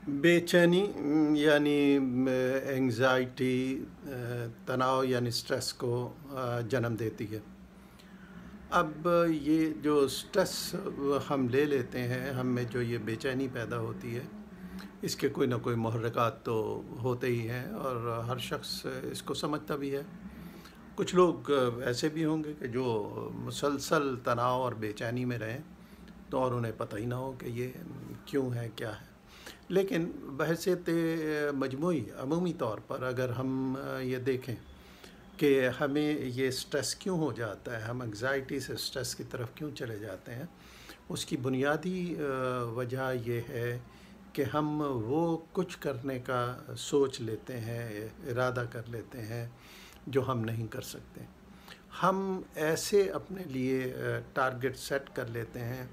بے چینی یعنی انگزائٹی، تناؤ یعنی سٹریس کو جنم دیتی ہے۔ اب یہ جو سٹریس ہم لے لیتے ہیں، ہم میں جو یہ بے چینی پیدا ہوتی ہے، اس کے کوئی نہ کوئی محرکات تو ہوتے ہی ہیں، اور ہر شخص اس کو سمجھتا بھی ہے۔ کچھ لوگ ایسے بھی ہوں گے کہ جو مسلسل تناؤ اور بے چینی میں رہیں تو اور انہیں پتہ ہی نہ ہو کہ یہ کیوں ہے، کیا ہے۔ لیکن بحیثیت مجموعی عمومی طور پر اگر ہم یہ دیکھیں کہ ہمیں یہ سٹریس کیوں ہو جاتا ہے، ہم انگزائٹی سے سٹریس کی طرف کیوں چلے جاتے ہیں، اس کی بنیادی وجہ یہ ہے کہ ہم وہ کچھ کرنے کا سوچ لیتے ہیں، ارادہ کر لیتے ہیں جو ہم نہیں کر سکتے۔ ہم ایسے اپنے لیے ٹارگٹ سیٹ کر لیتے ہیں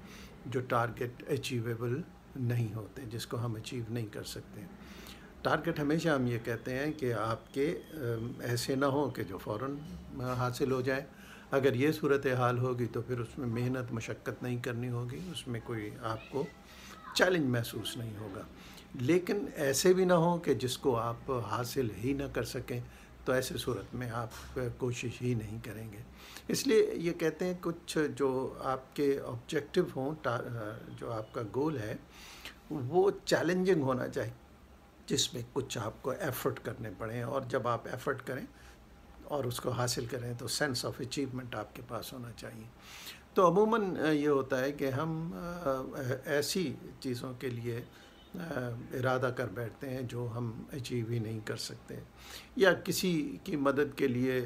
جو ٹارگٹ اچیویبل نہیں ہوتے، جس کو ہم اچیو نہیں کر سکتے۔ ٹارگٹ ہمیشہ ہم یہ کہتے ہیں کہ آپ کے ایسے نہ ہوں کہ جو فوراً حاصل ہو جائیں۔ اگر یہ صورتحال ہوگی تو پھر اس میں محنت مشقت نہیں کرنی ہوگی، اس میں کوئی آپ کو چیلنج محسوس نہیں ہوگا۔ لیکن ایسے بھی نہ ہوں کہ جس کو آپ حاصل ہی نہ کر سکیں، تو ایسے صورت میں آپ کوشش ہی نہیں کریں گے۔ اس لیے یہ کہتے ہیں کچھ جو آپ کے آبجیکٹو ہوں، جو آپ کا گول ہے وہ چیلنجنگ ہونا چاہیے، جس میں کچھ آپ کو ایفرٹ کرنے پڑیں، اور جب آپ ایفرٹ کریں اور اس کو حاصل کریں تو سینس آف اچیومنٹ آپ کے پاس ہونا چاہیے۔ تو عموماً یہ ہوتا ہے کہ ہم ایسی چیزوں کے لیے ارادہ کر بیٹھتے ہیں جو ہم اچیو ہی نہیں کر سکتے، یا کسی کی مدد کے لیے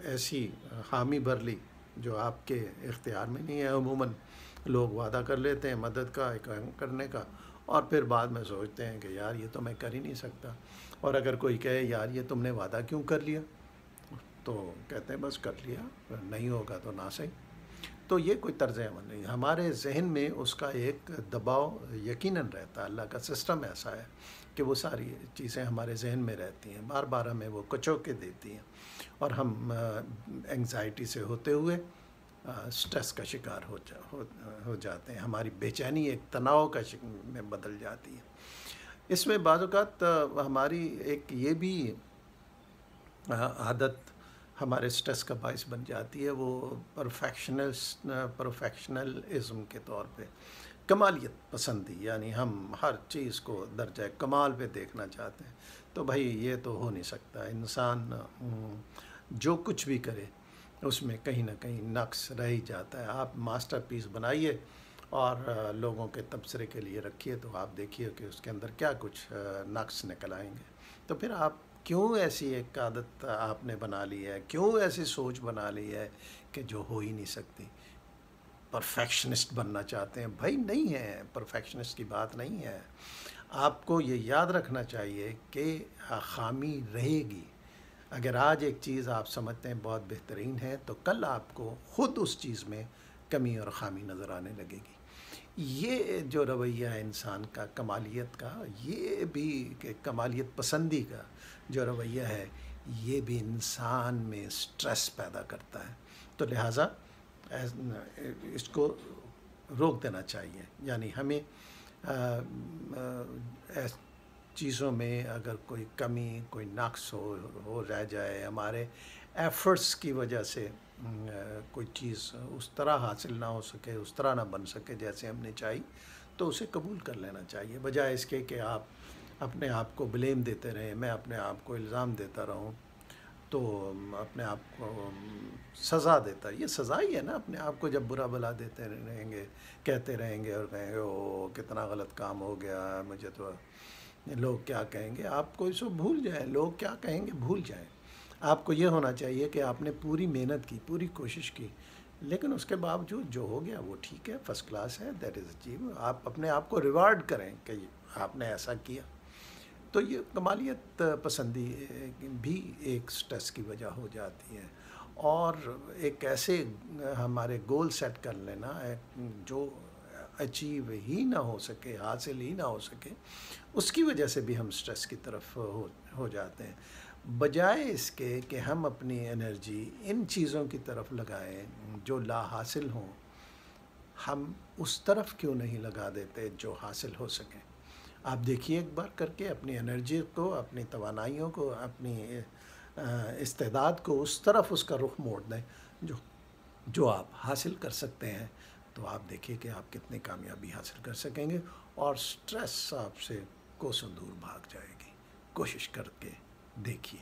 ایسی حامی بھر لی جو آپ کے اختیار میں نہیں ہے۔ عموماً لوگ وعدہ کر لیتے ہیں مدد کا، کام کرنے کا، اور پھر بعد میں سوچتے ہیں کہ یار یہ تو میں کر ہی نہیں سکتا۔ اور اگر کوئی کہے یار یہ تم نے وعدہ کیوں کر لیا، تو کہتے ہیں بس کر لیا، نہیں ہوگا تو نہ صحیح۔ تو یہ کوئی طرز عمل نہیں، ہمارے ذہن میں اس کا ایک دباؤ یقیناً رہتا ہے۔ اللہ کا سسٹم ایسا ہے کہ وہ ساری چیزیں ہمارے ذہن میں رہتی ہیں، بار بار ہمیں وہ کچوکے دیتی ہیں، اور ہم انگزائٹی سے ہوتے ہوئے سٹریس کا شکار ہو جاتے ہیں۔ ہماری بے چینی ایک تناؤ کا میں بدل جاتی ہے۔ اس میں بعض اوقات ہماری ایک یہ بھی عادت ہمارے سٹریس کا باعث بن جاتی ہے، وہ پروفیکشنلزم کے طور پہ کمالیت پسندی، یعنی ہم ہر چیز کو درجہ کمال پہ دیکھنا چاہتے ہیں۔ تو بھائی یہ تو ہو نہیں سکتا، انسان جو کچھ بھی کرے اس میں کہیں نہ کہیں نقص رہ ہی جاتا ہے۔ آپ ماسٹر پیس بنائیے اور لوگوں کے تبصرے کے لیے رکھیے، تو آپ دیکھیے کہ اس کے اندر کیا کچھ نقص نکل آئیں گے۔ تو پھر آپ کیوں ایسی ایک عادت آپ نے بنا لی ہے، کیوں ایسی سوچ بنا لی ہے کہ جو ہو ہی نہیں سکتی؟ پرفیکشنسٹ بننا چاہتے ہیں، بھائی نہیں ہے، پرفیکشنسٹ کی بات نہیں ہے۔ آپ کو یہ یاد رکھنا چاہیے کہ خامی رہے گی۔ اگر آج ایک چیز آپ سمجھتے ہیں بہت بہترین ہے، تو کل آپ کو خود اس چیز میں کمی اور خامی نظر آنے لگے گی۔ یہ جو رویہ ہے انسان کا کمالیت کا، یہ بھی کہ کمالیت پسندی کا جو رویہ ہے، یہ بھی انسان میں سٹریس پیدا کرتا ہے۔ تو لہٰذا اس کو روک دینا چاہیے۔ یعنی ہمیں چیزوں میں اگر کوئی کمی، کوئی نقص ہو رہ جائے، ہمارے ایفرٹس کی وجہ سے کوئی چیز اس طرح حاصل نہ ہو سکے، اس طرح نہ بن سکے جیسے ہم نے چاہی، تو اسے قبول کر لینا چاہیے، بجائے اس کے کہ آپ اپنے آپ کو بلیم دیتے رہیں، میں اپنے آپ کو الزام دیتا رہوں، تو اپنے آپ کو سزا دیتا ہے۔ یہ سزا ہی ہے نا، اپنے آپ کو جب برا بلا دیتے رہیں گے، کہتے رہیں گے اور کہیں گے او کتنا غلط کام ہو گیا مجھے، تو لوگ کیا کہیں گے، آپ کو اس کو بھول جائیں، لوگ کیا کہیں گے بھول جائیں۔ آپ کو یہ ہونا چاہیے کہ آپ نے پوری محنت کی، پوری کوشش کی، لیکن اس کے باوجود جو ہو گیا وہ ٹھیک ہے، فرسٹ کلاس ہے، دیٹ از اچیو۔ آپ اپنے آپ کو ریوارڈ کریں کہ آپ نے ایسا کیا۔ تو یہ کمالیت پسندی بھی ایک سٹریس کی وجہ ہو جاتی ہے، اور ایک ایسے ہمارے گول سیٹ کر لینا جو اچیو ہی نہ ہو سکے، حاصل ہی نہ ہو سکے، اس کی وجہ سے بھی ہم سٹریس کی طرف ہو جاتے ہیں، بجائے اس کے کہ ہم اپنی انرجی ان چیزوں کی طرف لگائیں جو لا حاصل ہوں۔ ہم اس طرف کیوں نہیں لگا دیتے جو حاصل ہو سکیں؟ آپ دیکھیے ایک بار کر کے اپنی انرجی کو، اپنی توانائیوں کو، اپنی استعداد کو اس طرف اس کا رخ موڑ دیں جو جو آپ حاصل کر سکتے ہیں، تو آپ دیکھیے کہ آپ کتنی کامیابی حاصل کر سکیں گے، اور سٹریس آپ سے کوسوں دور بھاگ جائے گی۔ کوشش کر کے دیکھیے۔